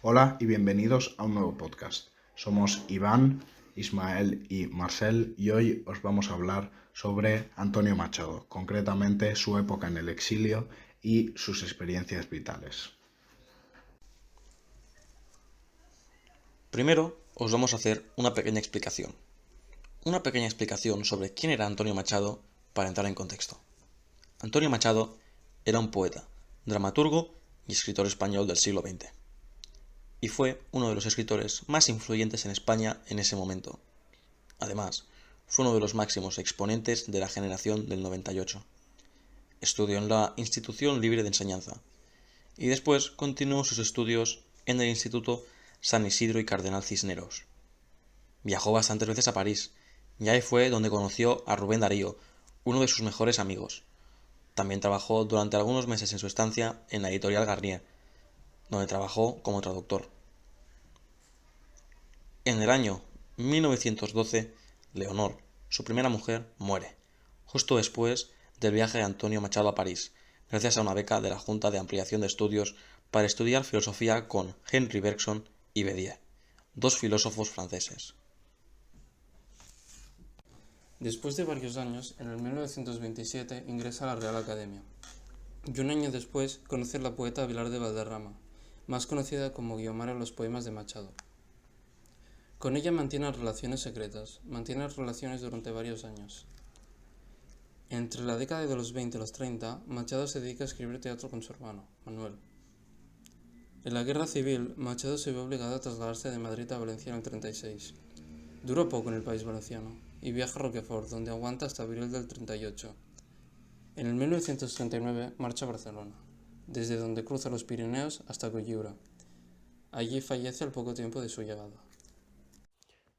Hola y bienvenidos a un nuevo podcast. Somos Iván, Ismael y Marcel y hoy os vamos a hablar sobre Antonio Machado, concretamente su época en el exilio y sus experiencias vitales. Primero, os vamos a hacer una pequeña explicación. Una pequeña explicación sobre quién era Antonio Machado para entrar en contexto. Antonio Machado era un poeta, dramaturgo y escritor español del siglo XX. Y fue uno de los escritores más influyentes en España en ese momento. Además, fue uno de los máximos exponentes de la generación del 98. Estudió en la Institución Libre de Enseñanza y después continuó sus estudios en el Instituto San Isidro y Cardenal Cisneros. Viajó bastantes veces a París, y ahí fue donde conoció a Rubén Darío, uno de sus mejores amigos. También trabajó durante algunos meses en su estancia en la editorial Garnier, donde trabajó como traductor. En el año 1912, Leonor, su primera mujer, muere, justo después del viaje de Antonio Machado a París, gracias a una beca de la Junta de Ampliación de Estudios para estudiar filosofía con Henri Bergson y Bédier, dos filósofos franceses. Después de varios años, en el 1927 ingresa a la Real Academia. Y un año después conoce a la poeta Vilar de Valderrama, más conocida como Guiomar en los poemas de Machado. Con ella mantiene relaciones secretas, mantiene relaciones durante varios años. Entre la década de los 20 y los 30, Machado se dedica a escribir teatro con su hermano, Manuel. En la Guerra Civil, Machado se ve obligado a trasladarse de Madrid a Valencia en el 36. Duró poco en el país valenciano y viaja a Roquefort, donde aguanta hasta abril del 38. En el 1939 marcha a Barcelona, desde donde cruza los Pirineos hasta Cotlliure. Allí fallece al poco tiempo de su llegada.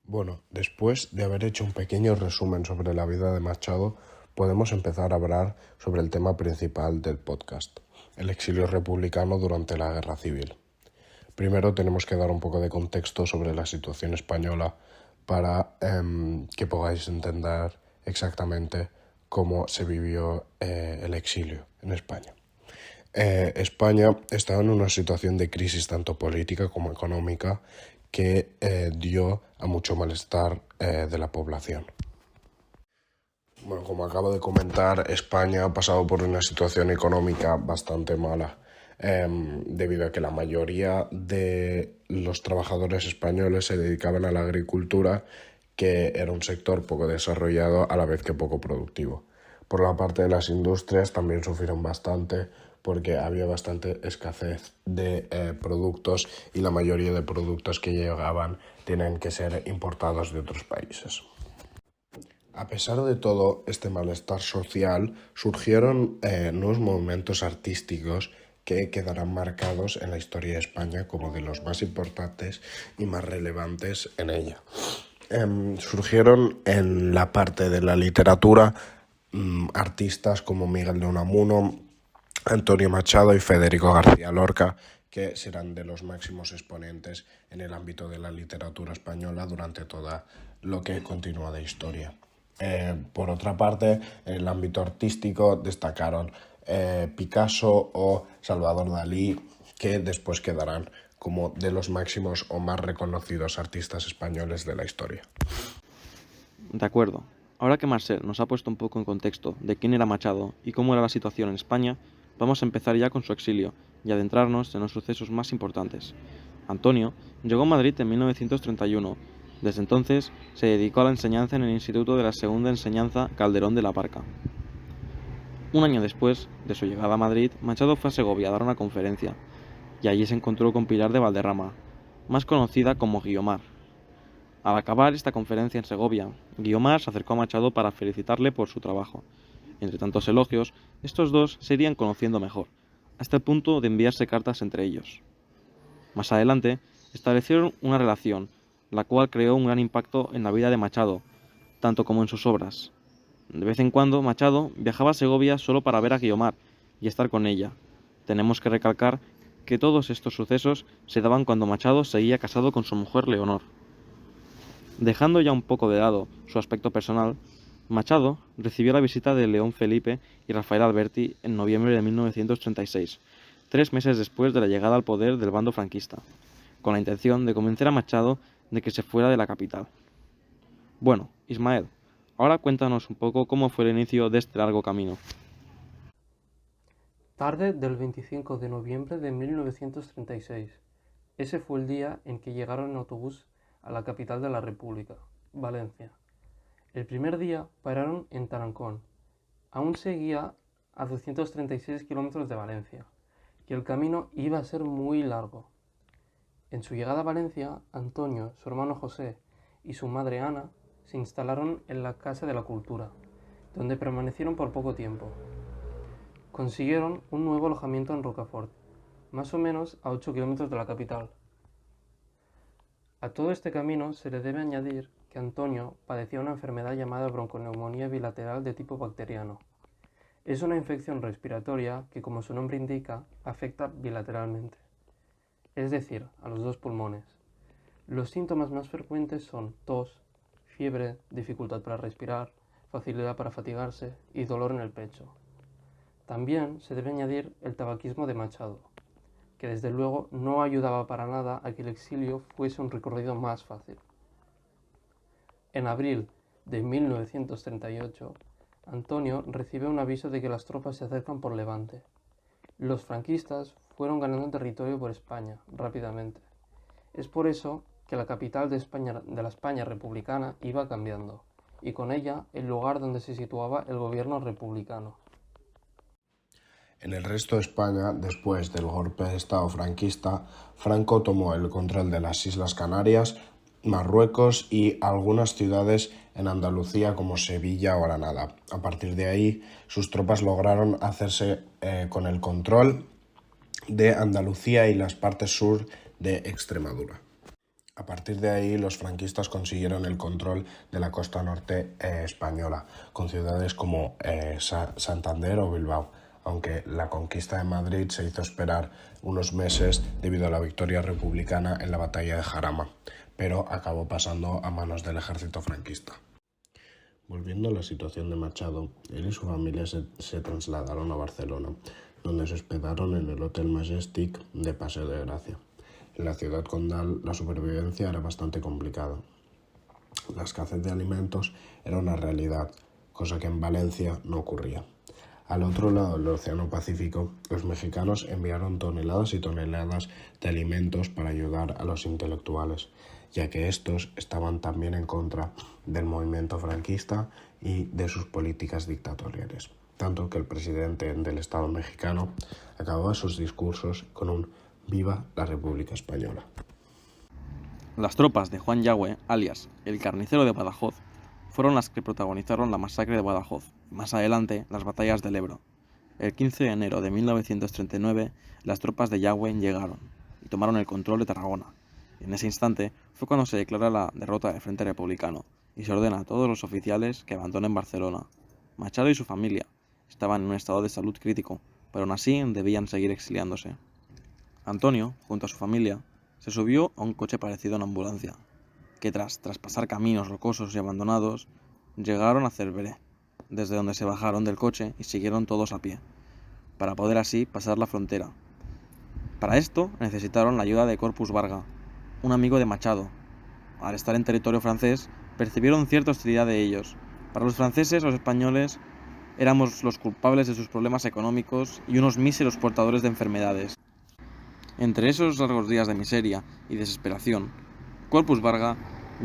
Bueno, después de haber hecho un pequeño resumen sobre la vida de Machado, podemos empezar a hablar sobre el tema principal del podcast, el exilio republicano durante la Guerra Civil. Primero tenemos que dar un poco de contexto sobre la situación española para que podáis entender exactamente cómo se vivió el exilio en España. España estaba en una situación de crisis tanto política como económica que dio a mucho malestar de la población. Bueno, como acabo de comentar, España ha pasado por una situación económica bastante mala, debido a que la mayoría de los trabajadores españoles se dedicaban a la agricultura, que era un sector poco desarrollado a la vez que poco productivo. Por la parte de las industrias también sufrieron bastante porque había bastante escasez de productos y la mayoría de productos que llegaban tienen que ser importados de otros países. A pesar de todo este malestar social, surgieron nuevos movimientos artísticos que quedarán marcados en la historia de España como de los más importantes y más relevantes en ella. Surgieron en la parte de la literatura artistas como Miguel de Unamuno, Antonio Machado y Federico García Lorca, que serán de los máximos exponentes en el ámbito de la literatura española durante toda lo que continúa de historia. Por otra parte, en el ámbito artístico destacaron Picasso o Salvador Dalí, que después quedarán como de los máximos o más reconocidos artistas españoles de la historia. De acuerdo. Ahora que Marcel nos ha puesto un poco en contexto de quién era Machado y cómo era la situación en España, vamos a empezar ya con su exilio y adentrarnos en los sucesos más importantes. Antonio llegó a Madrid en 1931. Desde entonces se dedicó a la enseñanza en el Instituto de la Segunda Enseñanza Calderón de la Barca. Un año después de su llegada a Madrid, Machado fue a Segovia a dar una conferencia, y allí se encontró con Pilar de Valderrama, más conocida como Guiomar. Al acabar esta conferencia en Segovia, Guiomar se acercó a Machado para felicitarle por su trabajo. Entre tantos elogios, estos dos se irían conociendo mejor, hasta el punto de enviarse cartas entre ellos. Más adelante, establecieron una relación, la cual creó un gran impacto en la vida de Machado, tanto como en sus obras. De vez en cuando, Machado viajaba a Segovia solo para ver a Guiomar y estar con ella. Tenemos que recalcar que todos estos sucesos se daban cuando Machado seguía casado con su mujer Leonor. Dejando ya un poco de lado su aspecto personal, Machado recibió la visita de León Felipe y Rafael Alberti en noviembre de 1936, 3 meses después de la llegada al poder del bando franquista. con la intención de convencer a Machado de que se fuera de la capital. Bueno, Ismael, ahora cuéntanos un poco cómo fue el inicio de este largo camino. Tarde del 25 de noviembre de 1936. Ese fue el día en que llegaron en autobús a la capital de la República, Valencia. El primer día pararon en Tarancón. Aún seguía a 236 kilómetros de Valencia, y el camino iba a ser muy largo. En su llegada a Valencia, Antonio, su hermano José y su madre Ana se instalaron en la Casa de la Cultura, donde permanecieron por poco tiempo. Consiguieron un nuevo alojamiento en Rocafort, más o menos a 8 kilómetros de la capital. A todo este camino se le debe añadir que Antonio padecía una enfermedad llamada bronconeumonía bilateral de tipo bacteriano. Es una infección respiratoria que, como su nombre indica, afecta bilateralmente, es decir, a los dos pulmones. Los síntomas más frecuentes son tos, fiebre, dificultad para respirar, facilidad para fatigarse y dolor en el pecho. También se debe añadir el tabaquismo de Machado, que desde luego no ayudaba para nada a que el exilio fuese un recorrido más fácil. En abril de 1938, Antonio recibe un aviso de que las tropas se acercan por Levante. Los franquistas fueron ganando territorio por España rápidamente. Es por eso que la capital de la España republicana iba cambiando, y con ella el lugar donde se situaba el gobierno republicano. En el resto de España, después del golpe de Estado franquista, Franco tomó el control de las Islas Canarias, Marruecos y algunas ciudades en Andalucía como Sevilla o Granada. A partir de ahí, sus tropas lograron hacerse con el control de Andalucía y las partes sur de Extremadura. A partir de ahí, los franquistas consiguieron el control de la costa norte española, con ciudades como Santander o Bilbao, aunque la conquista de Madrid se hizo esperar unos meses debido a la victoria republicana en la batalla de Jarama, pero acabó pasando a manos del ejército franquista. Volviendo a la situación de Machado, él y su familia se trasladaron a Barcelona, donde se hospedaron en el Hotel Majestic de Paseo de Gracia. En la ciudad condal la supervivencia era bastante complicada. La escasez de alimentos era una realidad, cosa que en Valencia no ocurría. Al otro lado del Océano Pacífico, los mexicanos enviaron toneladas y toneladas de alimentos para ayudar a los intelectuales, ya que estos estaban también en contra del movimiento franquista y de sus políticas dictatoriales. Tanto que el presidente del Estado mexicano acababa sus discursos con un «Viva la República Española». Las tropas de Juan Yagüe, alias el carnicero de Badajoz, fueron las que protagonizaron la masacre de Badajoz y más adelante las batallas del Ebro. El 15 de enero de 1939 las tropas de Yagüe llegaron y tomaron el control de Tarragona. Y en ese instante fue cuando se declara la derrota del Frente Republicano y se ordena a todos los oficiales que abandonen Barcelona. Machado y su familia estaban en un estado de salud crítico, pero aún así debían seguir exiliándose. Antonio, junto a su familia, se subió a un coche parecido a una ambulancia, que tras pasar caminos rocosos y abandonados, llegaron a Cerveré, desde donde se bajaron del coche y siguieron todos a pie, para poder así pasar la frontera. Para esto necesitaron la ayuda de Corpus Barga, un amigo de Machado. Al estar en territorio francés, percibieron cierta hostilidad de ellos. Para los franceses, los españoles éramos los culpables de sus problemas económicos y unos míseros portadores de enfermedades. Entre esos largos días de miseria y desesperación, Corpus Barga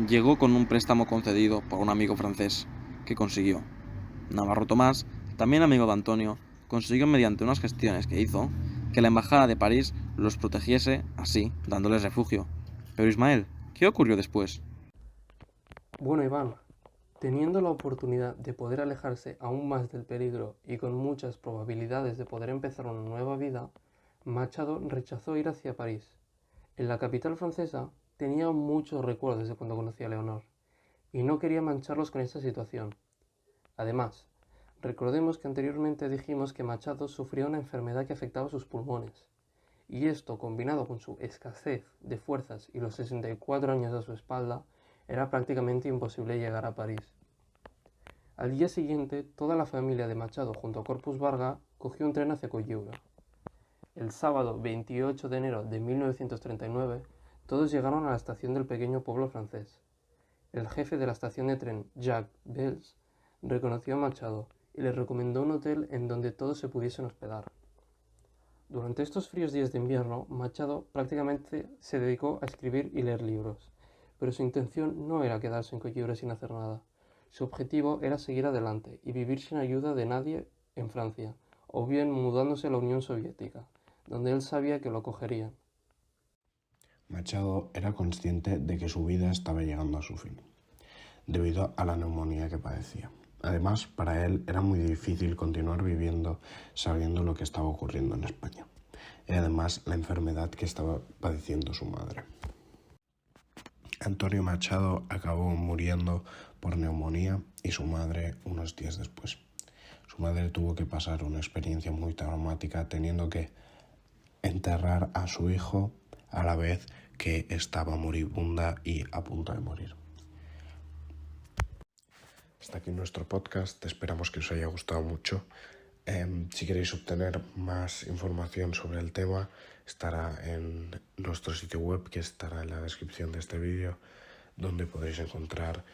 llegó con un préstamo concedido por un amigo francés, que consiguió. Navarro Tomás, también amigo de Antonio, consiguió mediante unas gestiones que hizo que la embajada de París los protegiese, así, dándoles refugio. Pero Ismael, ¿qué ocurrió después? Bueno, Iván, teniendo la oportunidad de poder alejarse aún más del peligro y con muchas probabilidades de poder empezar una nueva vida, Machado rechazó ir hacia París. En la capital francesa tenía muchos recuerdos de cuando conocía a Leonor, y no quería mancharlos con esta situación. Además, recordemos que anteriormente dijimos que Machado sufría una enfermedad que afectaba sus pulmones, y esto, combinado con su escasez de fuerzas y los 64 años a su espalda, era prácticamente imposible llegar a París. Al día siguiente, toda la familia de Machado junto a Corpus Barga cogió un tren hacia Coyuga. El sábado 28 de enero de 1939 Todos llegaron a la estación del pequeño pueblo francés. El jefe de la estación de tren, Jacques Bels, reconoció a Machado y le recomendó un hotel en donde todos se pudiesen hospedar. Durante estos fríos días de invierno, Machado prácticamente se dedicó a escribir y leer libros, pero su intención no era quedarse en Coyhaique sin hacer nada. Su objetivo era seguir adelante y vivir sin ayuda de nadie en Francia, o bien mudándose a la Unión Soviética, donde él sabía que lo acogerían. Machado era consciente de que su vida estaba llegando a su fin, debido a la neumonía que padecía. Además, para él era muy difícil continuar viviendo sabiendo lo que estaba ocurriendo en España, y además la enfermedad que estaba padeciendo su madre. Antonio Machado acabó muriendo por neumonía y su madre unos días después. Su madre tuvo que pasar una experiencia muy traumática teniendo que enterrar a su hijo a la vez que estaba moribunda y a punto de morir. Hasta aquí nuestro podcast, esperamos que os haya gustado mucho. Si queréis obtener más información sobre el tema, estará en nuestro sitio web, que estará en la descripción de este vídeo, donde podréis encontrar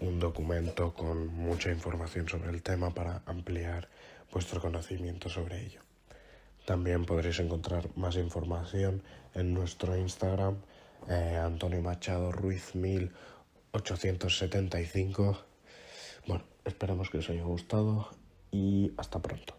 un documento con mucha información sobre el tema para ampliar vuestro conocimiento sobre ello. También podréis encontrar más información en nuestro Instagram, Antonio Machado Ruiz 1875. Bueno, esperamos que os haya gustado y hasta pronto.